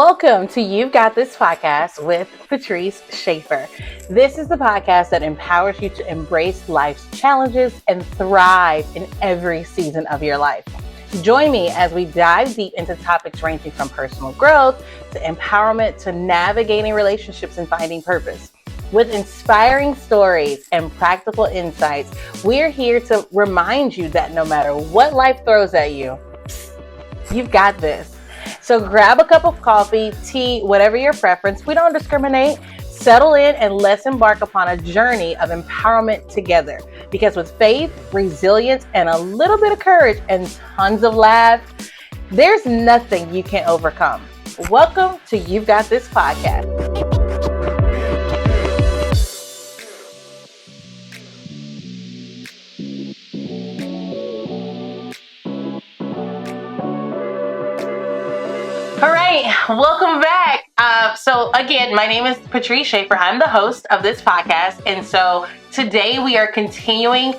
Welcome to You've Got This podcast with Patrice Schaefer. This is the podcast that empowers you to embrace life's challenges and thrive in every season of your life. Join me as we dive deep into topics ranging from personal growth to empowerment to navigating relationships and finding purpose. With inspiring stories and practical insights, we're here to remind you that no matter what life throws at you, you've got this. So grab a cup of coffee, tea, whatever your preference. We don't discriminate. Settle in and let's embark upon a journey of empowerment together. Because with faith, resilience, and a little bit of courage and tons of laughs, there's nothing you can't overcome. Welcome to You've Got This podcast. All right, welcome back. So again, my name is Patrice Schaefer. I'm the host of this podcast. And so today we are continuing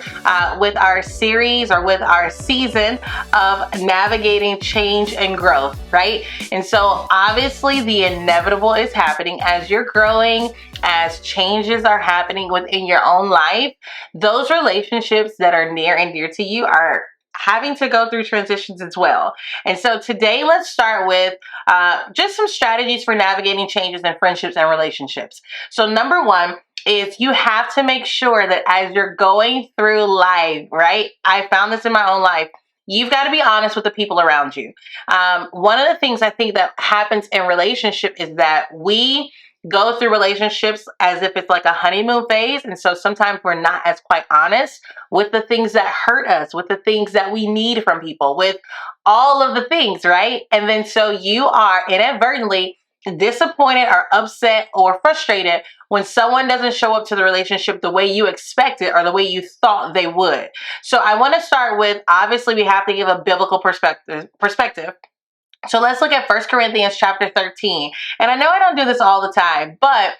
with our series or with our season of navigating change and growth, right? And so obviously the inevitable is happening as you're growing, as changes are happening within your own life. Those relationships that are near and dear to you are having to go through transitions as well. And so today, let's start with just some strategies for navigating changes in friendships and relationships. So number one is you have to make sure that as you're going through life, right? I found this in my own life. You've got to be honest with the people around you. One of the things I think that happens in relationship is that we go through relationships as if it's like a honeymoon phase. And so sometimes we're not as quite honest with the things that hurt us, with the things that we need from people, with all of the things, right? And then so you are inadvertently disappointed or upset or frustrated when someone doesn't show up to the relationship the way you expected or the way you thought they would. So I want to start with, obviously we have to give a biblical perspective. So let's look at 1 Corinthians chapter 13. And I know I don't do this all the time, but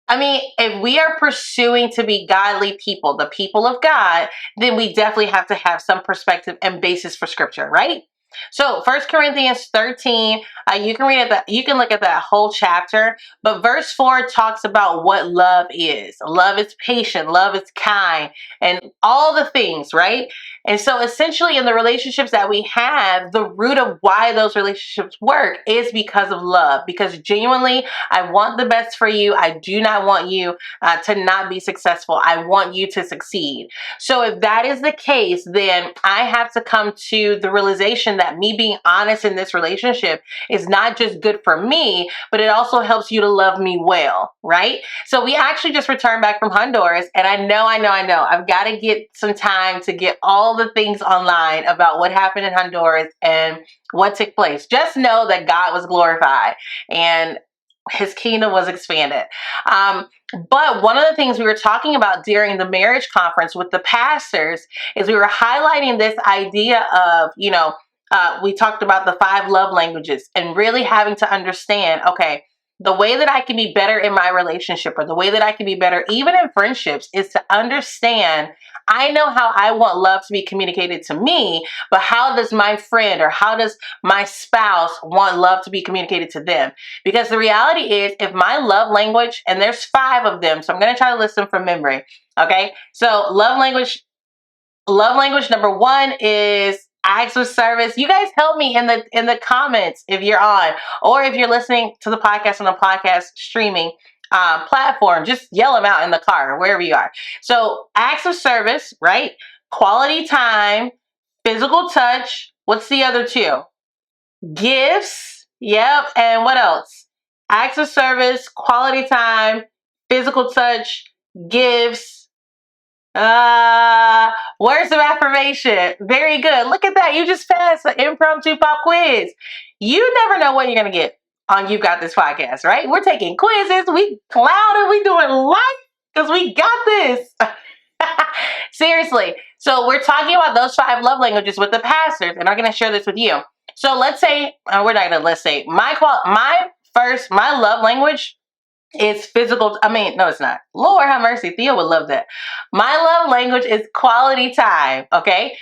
I mean, if we are pursuing to be godly people, the people of God, then we definitely have to have some perspective and basis for scripture, right? So 1 Corinthians 13, you can read it, you can look at that whole chapter, but verse 4 talks about what love is. Love is patient, love is kind, and all the things, right? And so essentially in the relationships that we have, the root of why those relationships work is because of love. Because genuinely, I want the best for you. I do not want you to not be successful. I want you to succeed. So if that is the case, then I have to come to the realization that me being honest in this relationship is not just good for me, but it also helps you to love me well, right? So we actually just returned back from Honduras, and I know. I've got to get some time to get all the things online about what happened in Honduras and what took place. Just know that God was glorified and his kingdom was expanded. But one of the things we were talking about during the marriage conference with the pastors is we were highlighting this idea of, we talked about the 5 love languages and really having to understand, okay, the way that I can be better in my relationship or the way that I can be better even in friendships is to understand, I know how I want love to be communicated to me, but how does my friend or how does my spouse want love to be communicated to them? Because the reality is, if my love language, and there's 5 of them, so I'm going to try to list them from memory. Okay. So love language number 1 is acts of service. You guys help me in the comments if you're on, or if you're listening to the podcast on the podcast streaming platform, just yell them out in the car or wherever you are. So acts of service, right? Quality time, physical touch. What's the other 2? Gifts. Yep. And what else? Acts of service, quality time, physical touch, gifts. Words of affirmation. Very good. Look at that. You just passed the impromptu pop quiz. You never know what you're going to get on You've Got This podcast, right? We're taking quizzes. We clouded. We doing life because we got this. Seriously. So we're talking about those 5 love languages with the pastors, and I'm going to share this with you. So let's say, my love language is physical. No, it's not. Lord have mercy. Theo would love that. My love language is quality time. Okay.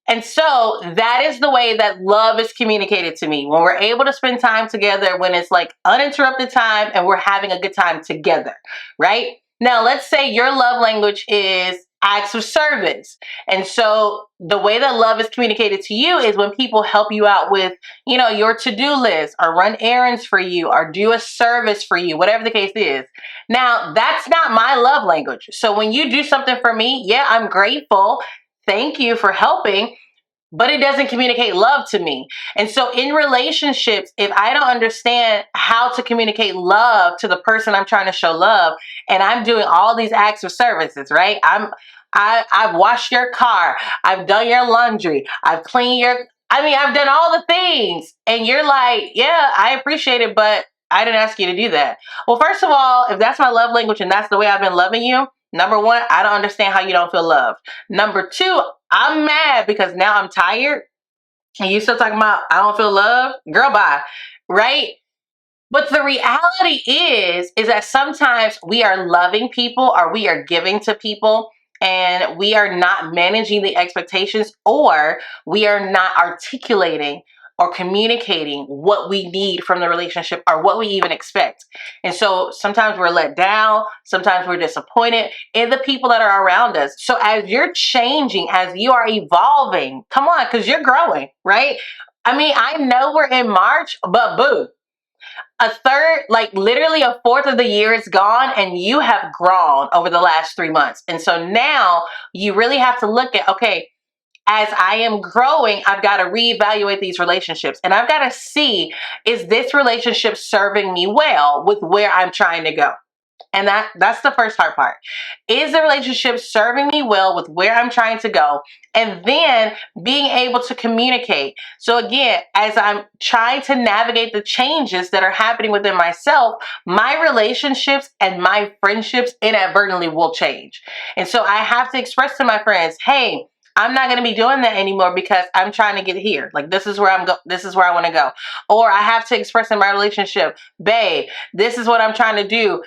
And so that is the way that love is communicated to me. When we're able to spend time together, when it's like uninterrupted time and we're having a good time together, right? Now, let's say your love language is acts of service. And so the way that love is communicated to you is when people help you out with, your to-do list or run errands for you or do a service for you, whatever the case is. Now, that's not my love language. So when you do something for me, yeah, I'm grateful. Thank you for helping, but it doesn't communicate love to me. And so in relationships, if I don't understand how to communicate love to the person I'm trying to show love, and I'm doing all these acts of services, right? I've washed your car, I've done your laundry, I've cleaned I've done all the things. And you're like, yeah, I appreciate it, but I didn't ask you to do that. Well, first of all, if that's my love language and that's the way I've been loving you, number one, I don't understand how you don't feel loved. Number two, I'm mad because now I'm tired and you still talking about I don't feel love. Girl, bye. Right? But the reality is that sometimes we are loving people or we are giving to people and we are not managing the expectations, or we are not articulating or communicating what we need from the relationship or what we even expect. And so sometimes we're let down, sometimes we're disappointed in the people that are around us. So as you're changing, as you are evolving, come on, because you're growing, right? I know we're in March, but boo, a third, like literally a fourth of the year is gone and you have grown over the last 3 months. And so now you really have to look at, okay, as I am growing, I've got to reevaluate these relationships and I've got to see, is this relationship serving me well with where I'm trying to go? And that's the first hard part. Is the relationship serving me well with where I'm trying to go? And then being able to communicate. So again, as I'm trying to navigate the changes that are happening within myself, my relationships and my friendships inadvertently will change. And so I have to express to my friends, hey, I'm not going to be doing that anymore because I'm trying to get here. Like this is where this is where I want to go. Or I have to express in my relationship, babe, this is what I'm trying to do.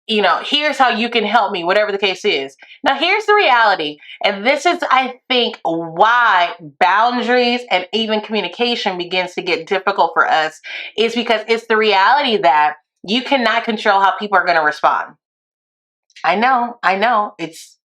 Here's how you can help me, whatever the case is. Now, here's the reality. And this is, I think, why boundaries and even communication begins to get difficult for us, is because it's the reality that you cannot control how people are going to respond. I know.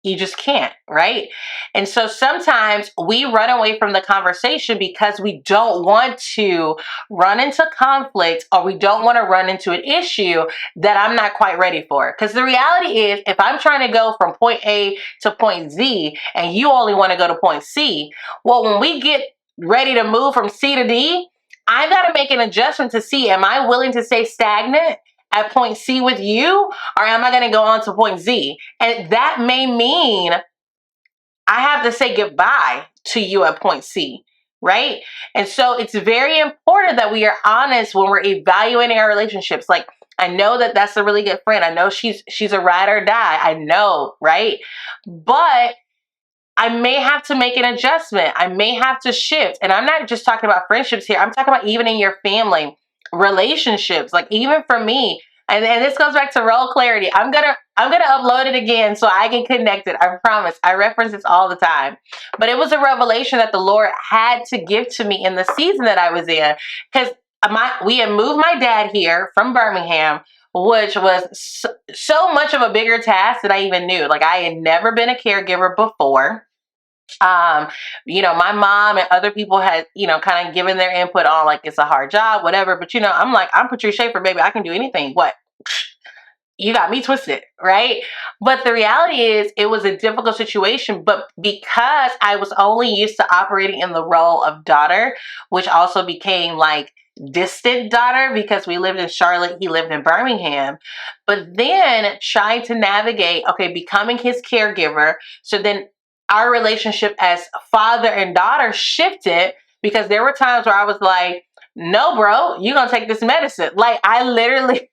You just can't, right? And so sometimes we run away from the conversation because we don't want to run into conflict or we don't want to run into an issue that I'm not quite ready for. Because the reality is, if I'm trying to go from point A to point Z and you only want to go to point C, well, when we get ready to move from C to D, I got to make an adjustment to see, am I willing to stay stagnant at point C with you, or am I going to go on to point Z? And that may mean I have to say goodbye to you at point C, right? And so it's very important that we are honest when we're evaluating our relationships. Like, I know that that's a really good friend. I know she's a ride or die. I know, right? But I may have to make an adjustment. I may have to shift. And I'm not just talking about friendships here. I'm talking about even in your family relationships. Like even for me, and this goes back to role clarity. I'm gonna upload it again so I can connect it. I promise. I reference this all the time. But it was a revelation that the Lord had to give to me in the season that I was in. Because we had moved my dad here from Birmingham, which was so much of a bigger task than I even knew. Like I had never been a caregiver before. My mom and other people had, kind of given their input on like, it's a hard job, whatever. But, I'm like, I'm Patrice Schaefer, baby. I can do anything. What? You got me twisted, right? But the reality is it was a difficult situation, but because I was only used to operating in the role of daughter, which also became like distant daughter because we lived in Charlotte, he lived in Birmingham, but then trying to navigate, okay, becoming his caregiver. So then our relationship as father and daughter shifted because there were times where I was like, no, bro, you're going to take this medicine. Like I literally,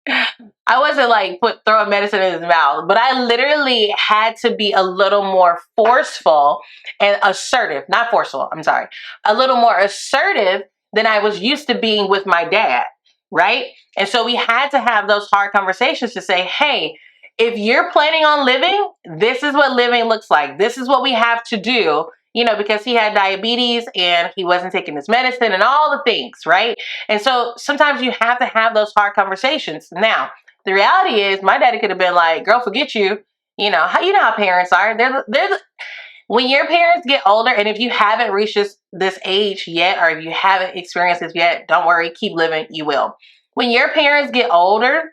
I wasn't like throwing medicine in his mouth, but I literally had to be a little more forceful and assertive, not forceful, I'm sorry, a little more assertive than I was used to being with my dad, right? And so we had to have those hard conversations to say, hey, if you're planning on living, this is what living looks like. This is what we have to do. because he had diabetes and he wasn't taking his medicine and all the things, right? And so sometimes you have to have those hard conversations. Now, the reality is my daddy could have been like, girl, forget you. You know how parents are. When your parents get older, and if you haven't reached this age yet, or if you haven't experienced this yet, don't worry, keep living, you will. When your parents get older,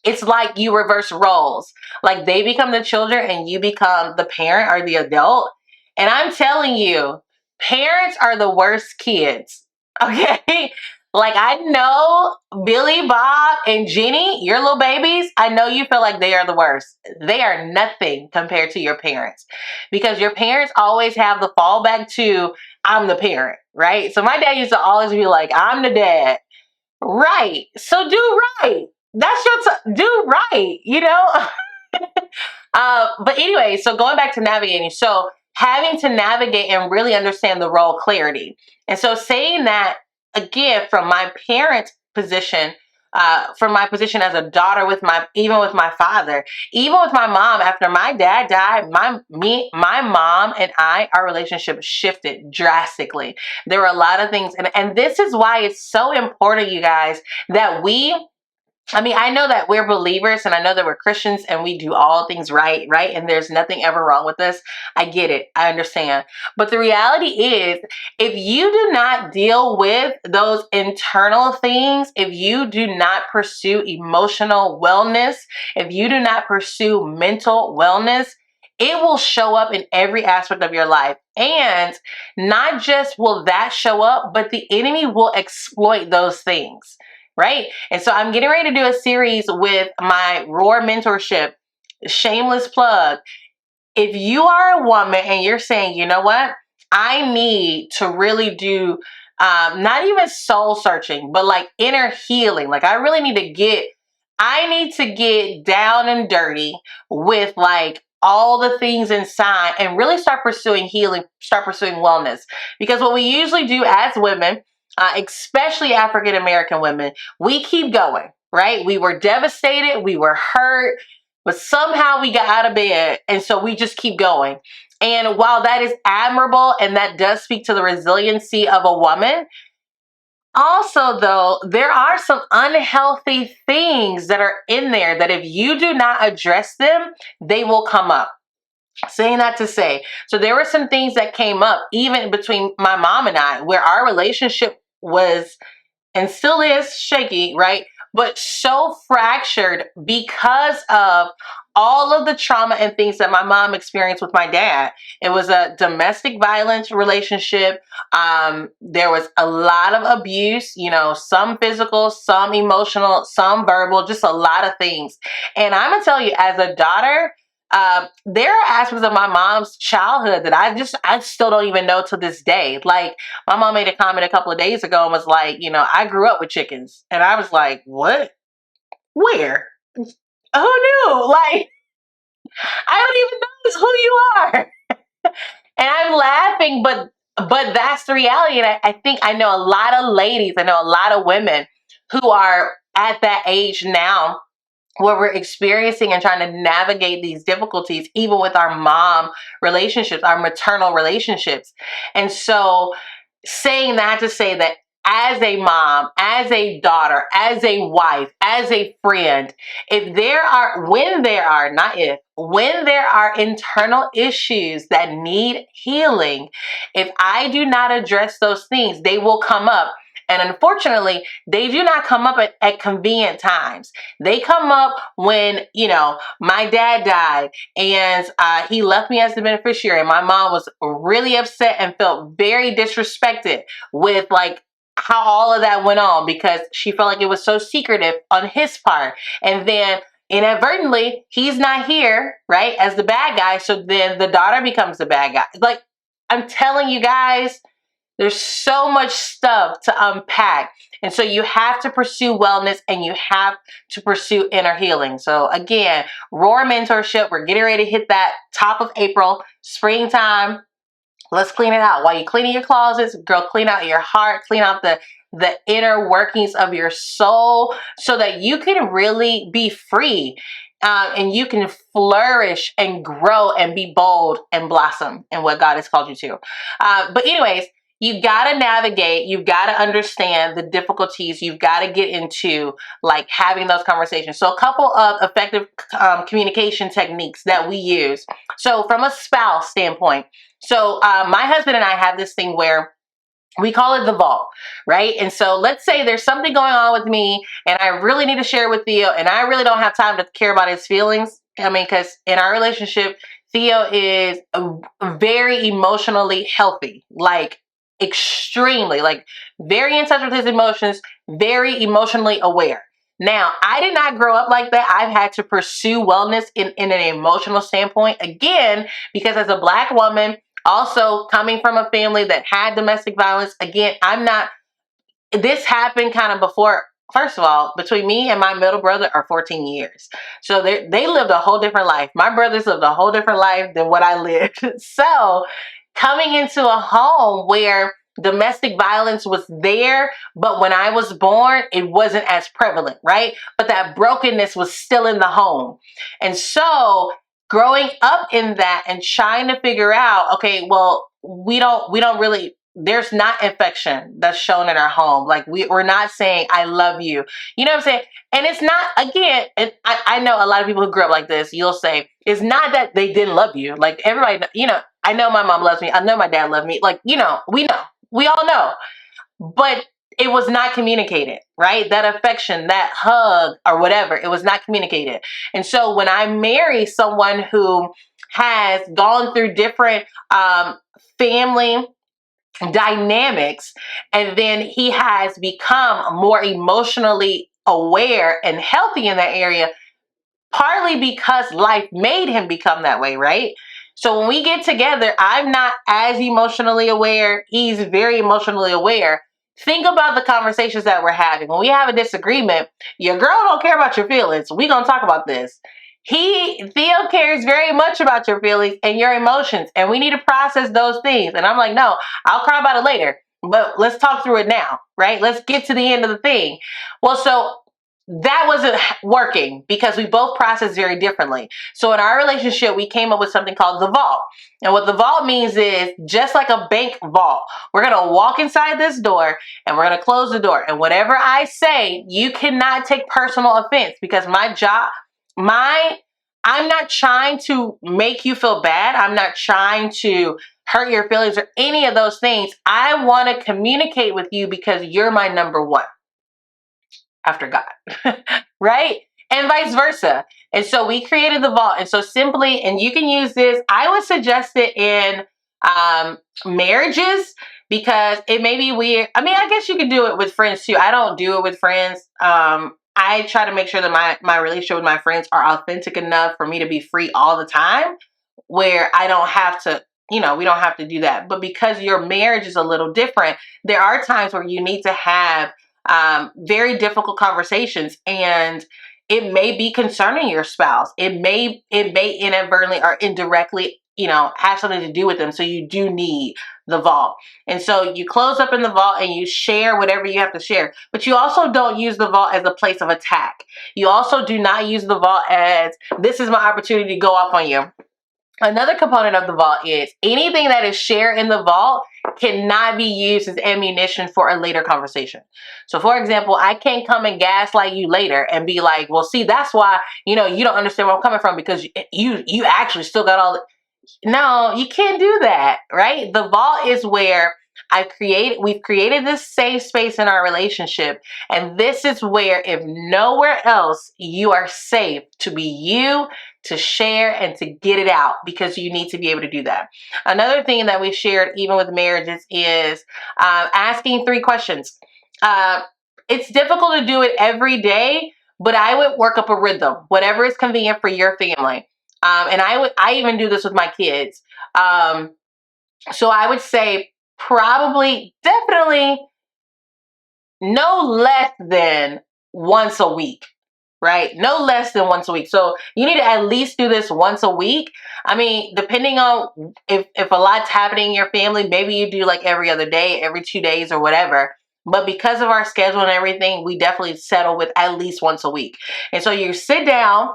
it's like you reverse roles. Like they become the children and you become the parent or the adult. And I'm telling you, parents are the worst kids. Okay? Like I know Billy, Bob, and Jenny, your little babies, I know you feel like they are the worst. They are nothing compared to your parents because your parents always have the fallback to, I'm the parent, right? So my dad used to always be like, I'm the dad. Right. So do right. That's your do right, but anyway, so going back to navigating, so having to navigate and really understand the role clarity. And so saying that again from my parents' position, from my position as a daughter even with my father, even with my mom, after my dad died, my mom and our relationship shifted drastically. There were a lot of things, and this is why it's so important, you guys, that I know that we're believers and I know that we're Christians and we do all things right, right? And there's nothing ever wrong with us. I get it. I understand. But the reality is, if you do not deal with those internal things, if you do not pursue emotional wellness, if you do not pursue mental wellness, it will show up in every aspect of your life. And not just will that show up, but the enemy will exploit those things. Right? And so I'm getting ready to do a series with my Roar mentorship, shameless plug. If you are a woman and you're saying, you know what, I need to really do not even soul searching, but like inner healing. Like I need to get down and dirty with like all the things inside and really start pursuing healing, start pursuing wellness. Because what we usually do as women, especially African American women, we keep going, right? We were devastated, we were hurt, but somehow we got out of bed. And so we just keep going. And while that is admirable and that does speak to the resiliency of a woman, also, though, there are some unhealthy things that are in there that if you do not address them, they will come up. Saying that to say, so there were some things that came up even between my mom and I, where our relationship was and still is shaky, right? But so fractured because of all of the trauma and things that my mom experienced with my dad. It was a domestic violence relationship. There was a lot of abuse, some physical, some emotional, some verbal, just a lot of things. And I'm going to tell you, as a daughter, there are aspects of my mom's childhood that I still don't even know to this day. Like my mom made a comment a couple of days ago and was like, I grew up with chickens. And I was like, what? Where? Who knew? Like, I don't even know who you are. And I'm laughing, but that's the reality. And I think I know a lot of ladies, I know a lot of women who are at that age now where we're experiencing and trying to navigate these difficulties, even with our mom relationships, our maternal relationships. And so saying that to say that as a mom, as a daughter, as a wife, as a friend, when there are internal issues that need healing, if I do not address those things, they will come up. And unfortunately, they do not come up at convenient times. They come up when, my dad died and he left me as the beneficiary. My mom was really upset and felt very disrespected with like how all of that went on because she felt like it was so secretive on his part. And then inadvertently, he's not here, right, as the bad guy. So then the daughter becomes the bad guy. Like, I'm telling you guys, there's so much stuff to unpack. And so you have to pursue wellness and you have to pursue inner healing. So again, Roar Mentorship, we're getting ready to hit that top of April, springtime. Let's clean it out. While you're cleaning your closets, girl, clean out your heart, clean out the inner workings of your soul so that you can really be free. and you can flourish and grow and be bold and blossom in what God has called you to. But anyways, you got to navigate, you've got to understand the difficulties, you've got to get into like having those conversations. So a couple of effective communication techniques that we use. So from a spouse standpoint, so my husband and I have this thing where we call it the vault, right? And so let's say there's something going on with me and I really need to share it with Theo and I really don't have time to care about his feelings. I mean, because in our relationship, Theo is very emotionally healthy, like extremely, like very in touch with his emotions, very emotionally aware. Now, I did not grow up like that. I've had to pursue wellness in an emotional standpoint, again, because as a Black woman, also coming from a family that had domestic violence, again, this happened kind of before. First of all, between me and my middle brother are 14 years. So they lived a whole different life. My brothers lived a whole different life than what I lived. So coming into a home where domestic violence was there, but when I was born, it wasn't as prevalent, right? But that brokenness was still in the home. And so growing up in that and trying to figure out, okay, well, we don't really, there's not affection that's shown in our home. Like we're not saying, I love you. You know what I'm saying? And it's not, again, I know a lot of people who grew up like this, you'll say, it's not that they didn't love you. Like everybody, I know my mom loves me. I know my dad loves me. Like, we all know, but it was not communicated, right? That affection, that hug or whatever, it was not communicated. And so when I marry someone who has gone through different family dynamics, and then he has become more emotionally aware and healthy in that area, partly because life made him become that way, right? So when we get together, I'm not as emotionally aware. He's very emotionally aware. Think about the conversations that we're having. When we have a disagreement, your girl don't care about your feelings. We're going to talk about this. Theo cares very much about your feelings and your emotions, and we need to process those things. And I'm like, no, I'll cry about it later, but let's talk through it now, right? Let's get to the end of the thing. Well, so that wasn't working because we both process very differently. So in our relationship, we came up with something called the vault. And what the vault means is just like a bank vault. We're going to walk inside this door and we're going to close the door. And whatever I say, you cannot take personal offense, because I'm not trying to make you feel bad. I'm not trying to hurt your feelings or any of those things. I want to communicate with you because you're my number one after God, right? And vice versa. And so we created the vault. And so simply, and you can use this, I would suggest it in marriages, because it may be weird. I mean, I guess you could do it with friends too. I don't do it with friends. I try to make sure that my relationship with my friends are authentic enough for me to be free all the time, where I don't have to, we don't have to do that. But because your marriage is a little different, there are times where you need to have very difficult conversations, and it may be concerning your spouse. It may inadvertently or indirectly, have something to do with them. So you do need the vault. And so you close up in the vault and you share whatever you have to share. But you also don't use the vault as a place of attack. You also do not use the vault as, this is my opportunity to go off on you. Another component of the vault is anything that is shared in the vault cannot be used as ammunition for a later conversation. So for example, I can't come and gaslight you later and be like, well, see, that's why, you don't understand where I'm coming from, because you actually still got all the... No, you can't do that, right? The vault is where we've created this safe space in our relationship. And this is where, if nowhere else, you are safe to be you, to share, and to get it out, because you need to be able to do that. Another thing that we shared, even with marriages, is asking 3 questions. It's difficult to do it every day, but I would work up a rhythm, whatever is convenient for your family. And I even do this with my kids. So I would say probably, definitely no less than once a week, right? No less than once a week. So you need to at least do this once a week. I mean, depending on if a lot's happening in your family, maybe you do like every other day, every 2 days or whatever. But because of our schedule and everything, we definitely settle with at least once a week. And so you sit down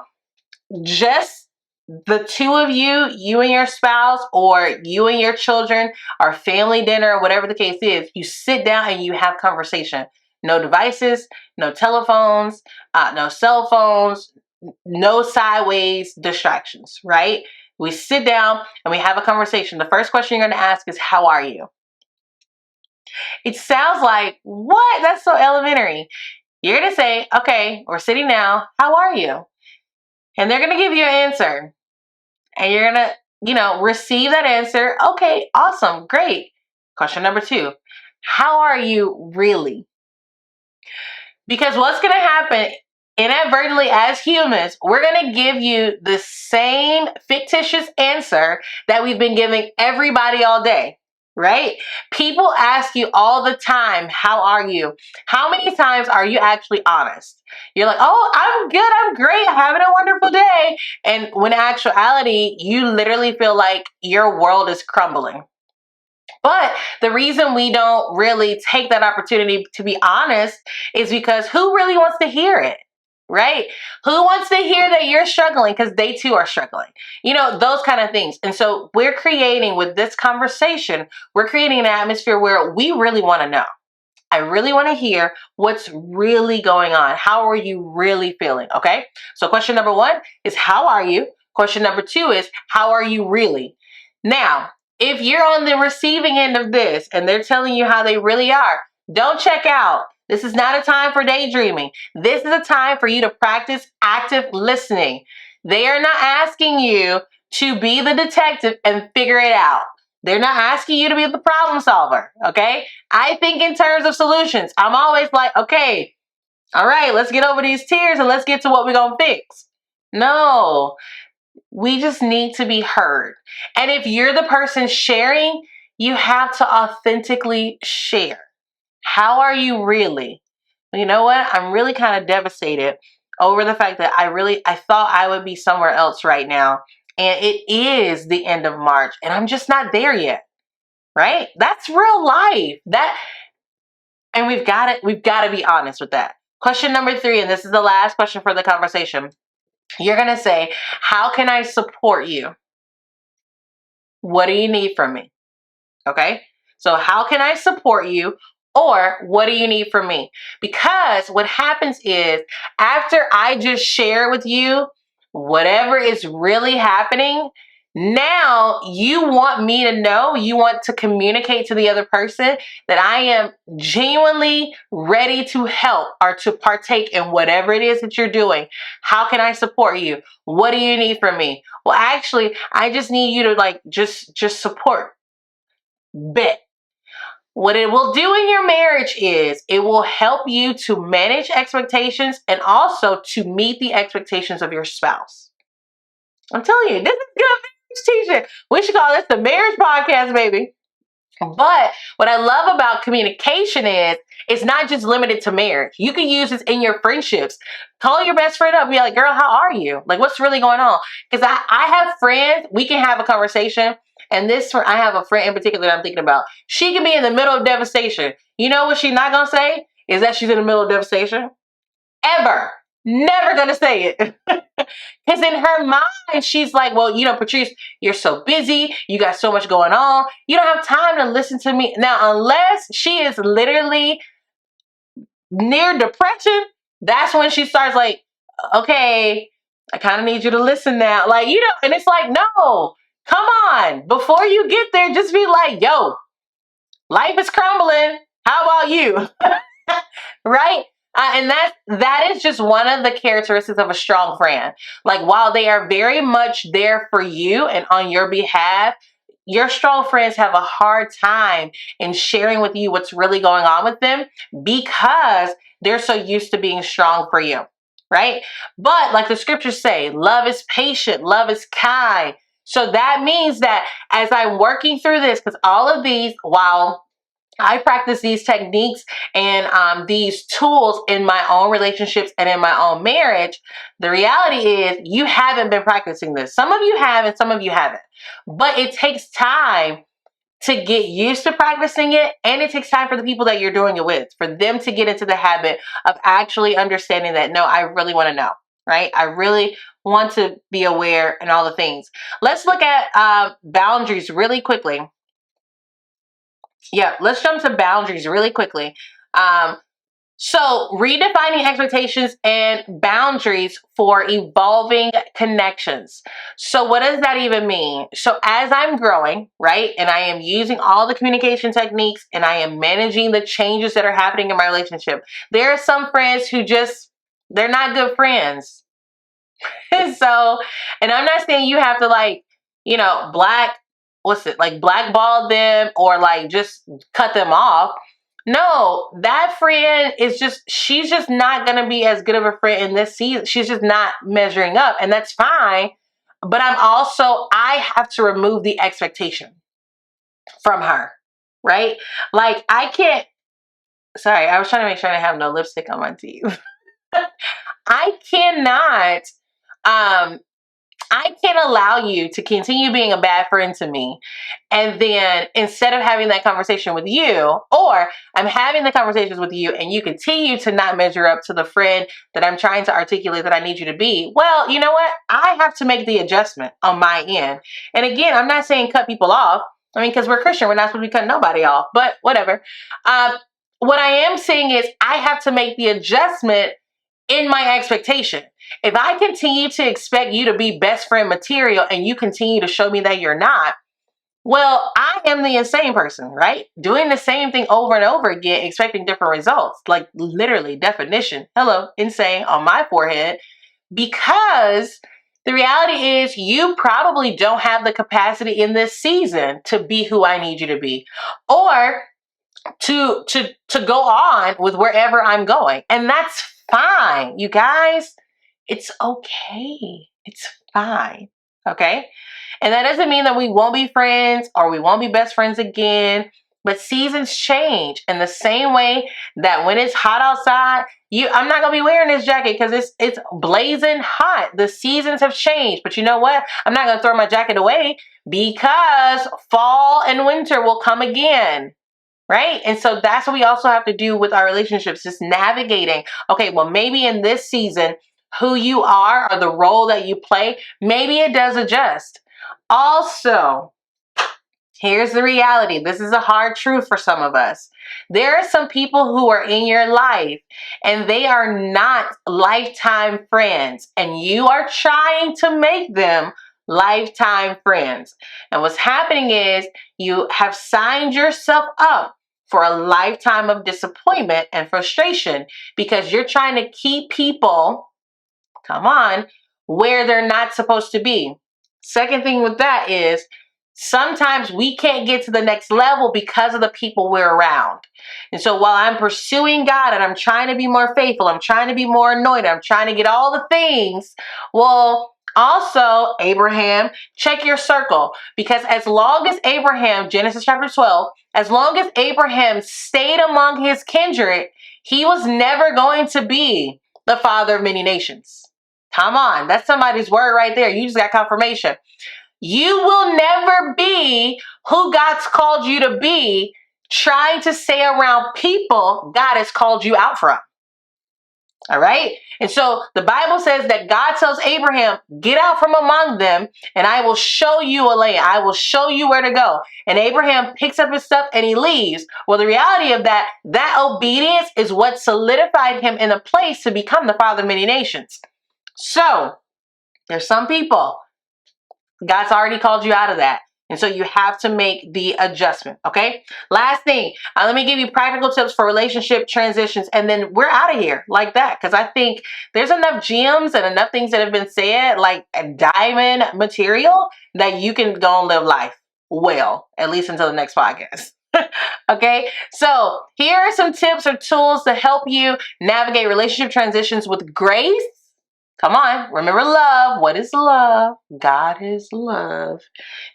just the two of you, you and your spouse, or you and your children, or family dinner, whatever the case is, you sit down and you have conversation. No devices, no telephones, no cell phones, no sideways distractions, right? We sit down and we have a conversation. The first question you're going to ask is, how are you? It sounds like, what? That's so elementary. You're going to say, okay, we're sitting now. How are you? And they're going to give you an answer. And you're going to, receive that answer. Okay, awesome, great. Question number 2, how are you really? Because what's going to happen inadvertently as humans, we're going to give you the same fictitious answer that we've been giving everybody all day, right? People ask you all the time, how are you? How many times are you actually honest? You're like, oh, I'm good, I'm great, having a wonderful day. And when in actuality, you literally feel like your world is crumbling. But the reason we don't really take that opportunity to be honest is because who really wants to hear it? Right? Who wants to hear that you're struggling because they too are struggling? Those kind of things. And so we're creating with this conversation, we're creating an atmosphere where we really want to know. I really want to hear what's really going on. How are you really feeling? Okay. So question number 1 is, how are you? Question number 2 is, how are you really? Now, if you're on the receiving end of this and they're telling you how they really are, don't check out. This is not a time for daydreaming. This is a time for you to practice active listening. They are not asking you to be the detective and figure it out. They're not asking you to be the problem solver, okay? I think in terms of solutions. I'm always like, okay, all right, let's get over these tears and let's get to what we're going to fix. No, we just need to be heard. And if you're the person sharing, you have to authentically share. How are you really? You know what? I'm really kind of devastated over the fact that I thought I would be somewhere else right now. And it is the end of March and I'm just not there yet. Right? That's real life. And we've got to be honest with that. Question number 3, and this is the last question for the conversation. You're going to say, how can I support you? What do you need from me? Okay? So how can I support you? Or what do you need from me? Because what happens is, after I just share with you whatever is really happening, now you want me to know, you want to communicate to the other person that I am genuinely ready to help or to partake in whatever it is that you're doing. How can I support you? What do you need from me? Well, actually, I just need you to just support. Bet. What it will do in your marriage is it will help you to manage expectations and also to meet the expectations of your spouse. I'm telling you, this is good marriage teaching. We should call this the marriage podcast, baby. But what I love about communication is it's not just limited to marriage. You can use this in your friendships. Call your best friend up and be like, girl, how are you? Like, what's really going on? Because I have friends, we can have a conversation. And I have a friend in particular that I'm thinking about. She can be in the middle of devastation. You know what she's not going to say? Is that she's in the middle of devastation. Ever. Never going to say it. Because in her mind, she's like, well, Patrice, you're so busy. You got so much going on. You don't have time to listen to me. Now, unless she is literally near depression, that's when she starts like, okay, I kind of need you to listen now. And it's like, no, come on. Before you get there, just be like, yo, life is crumbling. How about you? Right? And that is just one of the characteristics of a strong friend. Like, while they are very much there for you and on your behalf, your strong friends have a hard time in sharing with you what's really going on with them because they're so used to being strong for you, right? But like the scriptures say, love is patient, love is kind. So that means that as I'm working through this, because all of these, while I practice these techniques and these tools in my own relationships and in my own marriage, the reality is you haven't been practicing this. Some of you have and some of you haven't. But it takes time to get used to practicing it, and it takes time for the people that you're doing it with, for them to get into the habit of actually understanding that, no, I really want to know. right? I really want to be aware and all the things. Let's look at boundaries really quickly. Yeah, let's jump to boundaries really quickly. Um, so, redefining expectations and boundaries for evolving connections. So, what does that even mean? So, as I'm growing, right, and I am using all the communication techniques and I am managing the changes that are happening in my relationship, there are some friends who just, they're not good friends. So, and I'm not saying you have to like, what's it, like blackball them or like just cut them off. No, that friend is just, she's just not going to be as good of a friend in this season. She's just not measuring up, and that's fine. But I have to remove the expectation from her, right? Like, I can't, sorry, I was trying to make sure I have no lipstick on my teeth. I cannot, um, I can't allow you to continue being a bad friend to me. And then instead of having that conversation with you, or I'm having the conversations with you and you continue to not measure up to the friend that I'm trying to articulate that I need you to be, well, you know what? I have to make the adjustment on my end. And again, I'm not saying cut people off. I mean, because we're Christian, we're not supposed to be cutting nobody off, but whatever. Um, what I am saying is I have to make the adjustment in my expectation. If I continue to expect you to be best friend material and you continue to show me that you're not, well, I am the insane person, right? Doing the same thing over and over again, expecting different results. Like literally, definition. Hello, insane on my forehead. Because the reality is you probably don't have the capacity in this season to be who I need you to be. Or to go on with wherever I'm going. And that's fine. You guys, it's okay. It's fine. Okay? And that doesn't mean that we won't be friends or we won't be best friends again. But seasons change in the same way that when it's hot outside, I'm not gonna be wearing this jacket because it's blazing hot. The seasons have changed. But you know what? I'm not gonna throw my jacket away because fall and winter will come again. Right? And so that's what we also have to do with our relationships, just navigating. Okay, well, maybe in this season, who you are or the role that you play, maybe it does adjust. Also, here's the reality. This is a hard truth for some of us. There are some people who are in your life and they are not lifetime friends, and you are trying to make them lifetime friends. And what's happening is you have signed yourself up for a lifetime of disappointment and frustration because you're trying to keep people, come on, where they're not supposed to be. Second thing with that is sometimes we can't get to the next level because of the people we're around. And so while I'm pursuing God and I'm trying to be more faithful, I'm trying to be more anointed, I'm trying to get all the things, well, also, Abraham, check your circle. Because as long as Abraham, Genesis chapter 12, as long as Abraham stayed among his kindred, he was never going to be the father of many nations. Come on, that's somebody's word right there. You just got confirmation. You will never be who God's called you to be trying to stay around people God has called you out from. All right. And so the Bible says that God tells Abraham, get out from among them and I will show you a land. I will show you where to go. And Abraham picks up his stuff and he leaves. Well, the reality of that obedience is what solidified him in a place to become the father of many nations. So there's some people, God's already called you out of that. And so you have to make the adjustment, okay? Last thing, let me give you practical tips for relationship transitions, and then we're out of here like that, because I think there's enough gems and enough things that have been said, like diamond material, that you can go and live life well, at least until the next podcast. Okay, so here are some tips or tools to help you navigate relationship transitions with grace. Come on, remember love. What is love? God is love.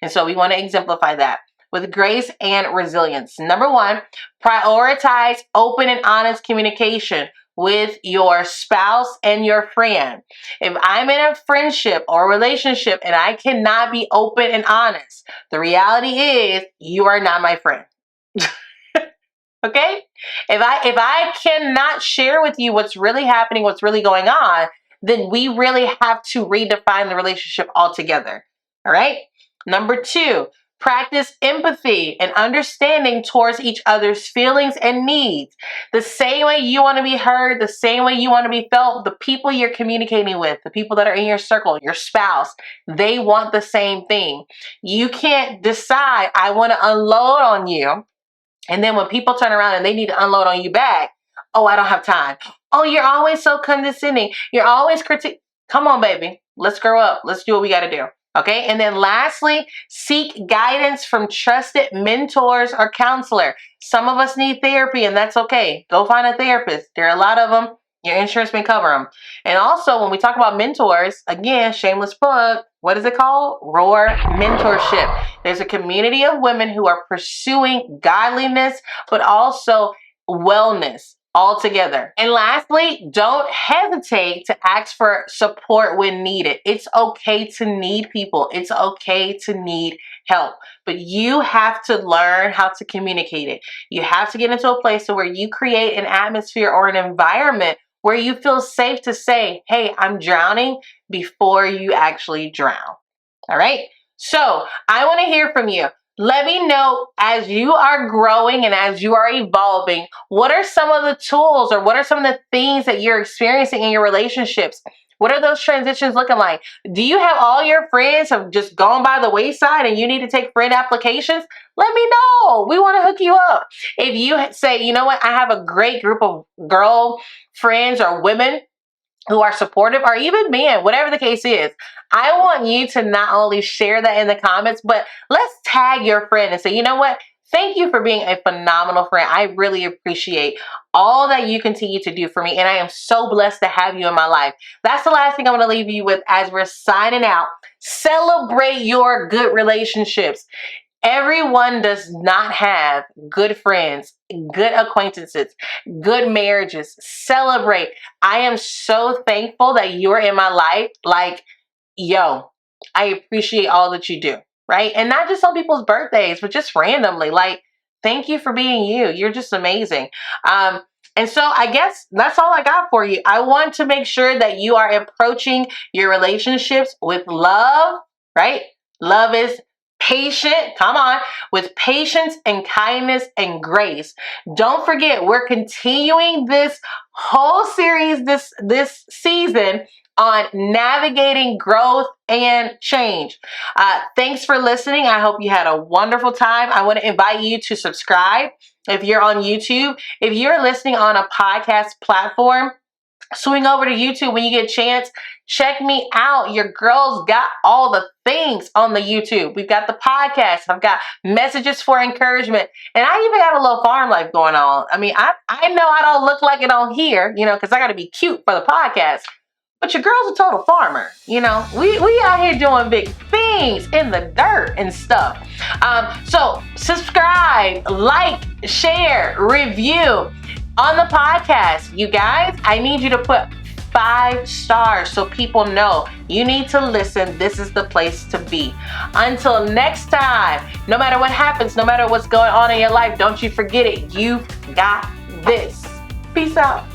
And so we want to exemplify that with grace and resilience. Number one, prioritize open and honest communication with your spouse and your friend. If I'm in a friendship or relationship and I cannot be open and honest, the reality is you are not my friend. Okay? If I cannot share with you what's really happening, what's really going on, then we really have to redefine the relationship altogether. All right. Number 2, practice empathy and understanding towards each other's feelings and needs. The same way you want to be heard, the same way you want to be felt, the people you're communicating with, the people that are in your circle, your spouse, they want the same thing. You can't decide, I want to unload on you. And then when people turn around and they need to unload on you back, oh, I don't have time. Oh, you're always so condescending. You're always Come on, baby. Let's grow up. Let's do what we got to do. Okay. And then lastly, seek guidance from trusted mentors or counselor. Some of us need therapy, and that's okay. Go find a therapist. There are a lot of them. Your insurance may cover them. And also, when we talk about mentors, again, shameless plug, what is it called? Roar Mentorship. There's a community of women who are pursuing godliness, but also wellness altogether. And lastly, don't hesitate to ask for support when needed. It's okay to need people. It's okay to need help, but you have to learn how to communicate it. You have to get into a place where you create an atmosphere or an environment where you feel safe to say, hey, I'm drowning, before you actually drown. All right. So I want to hear from you. Let me know, as you are growing and as you are evolving, what are some of the tools or what are some of the things that you're experiencing in your relationships? What are those transitions looking like? Do you have all your friends have just gone by the wayside and you need to take friend applications? Let me know. We want to hook you up. If you say, you know what, I have a great group of girl friends or women who are supportive, or even men, whatever the case is, I want you to not only share that in the comments, but let's tag your friend and say, you know what? Thank you for being a phenomenal friend. I really appreciate all that you continue to do for me, and I am so blessed to have you in my life. That's the last thing I'm going to leave you with as we're signing out. Celebrate your good relationships. Everyone does not have good friends, good acquaintances, good marriages. Celebrate. I am so thankful that you're in my life. Like, yo, I appreciate all that you do, right? And not just on people's birthdays, but just randomly. Like, thank you for being you. You're just amazing. And so I guess that's all I got for you. I want to make sure that you are approaching your relationships with love, right? Love is patient, come on, with patience and kindness and grace. Don't forget, we're continuing this whole series this season on navigating growth and change. Thanks for listening. I hope you had a wonderful time. I want to invite you to subscribe if you're on YouTube. If you're listening on a podcast platform, swing over to YouTube when you get a chance. Check me out. Your girl's got all the things on the YouTube. We've got the podcast. I've got messages for encouragement. And I even got a little farm life going on. I mean, I know I don't look like it on here, because I got to be cute for the podcast. But your girl's a total farmer. We out here doing big things in the dirt and stuff. So subscribe, like, share, review on the podcast. You guys, I need you to put 5 stars so people know you need to listen. This is the place to be. Until next time, no matter what happens, no matter what's going on in your life, don't you forget it. You've got this. Peace out.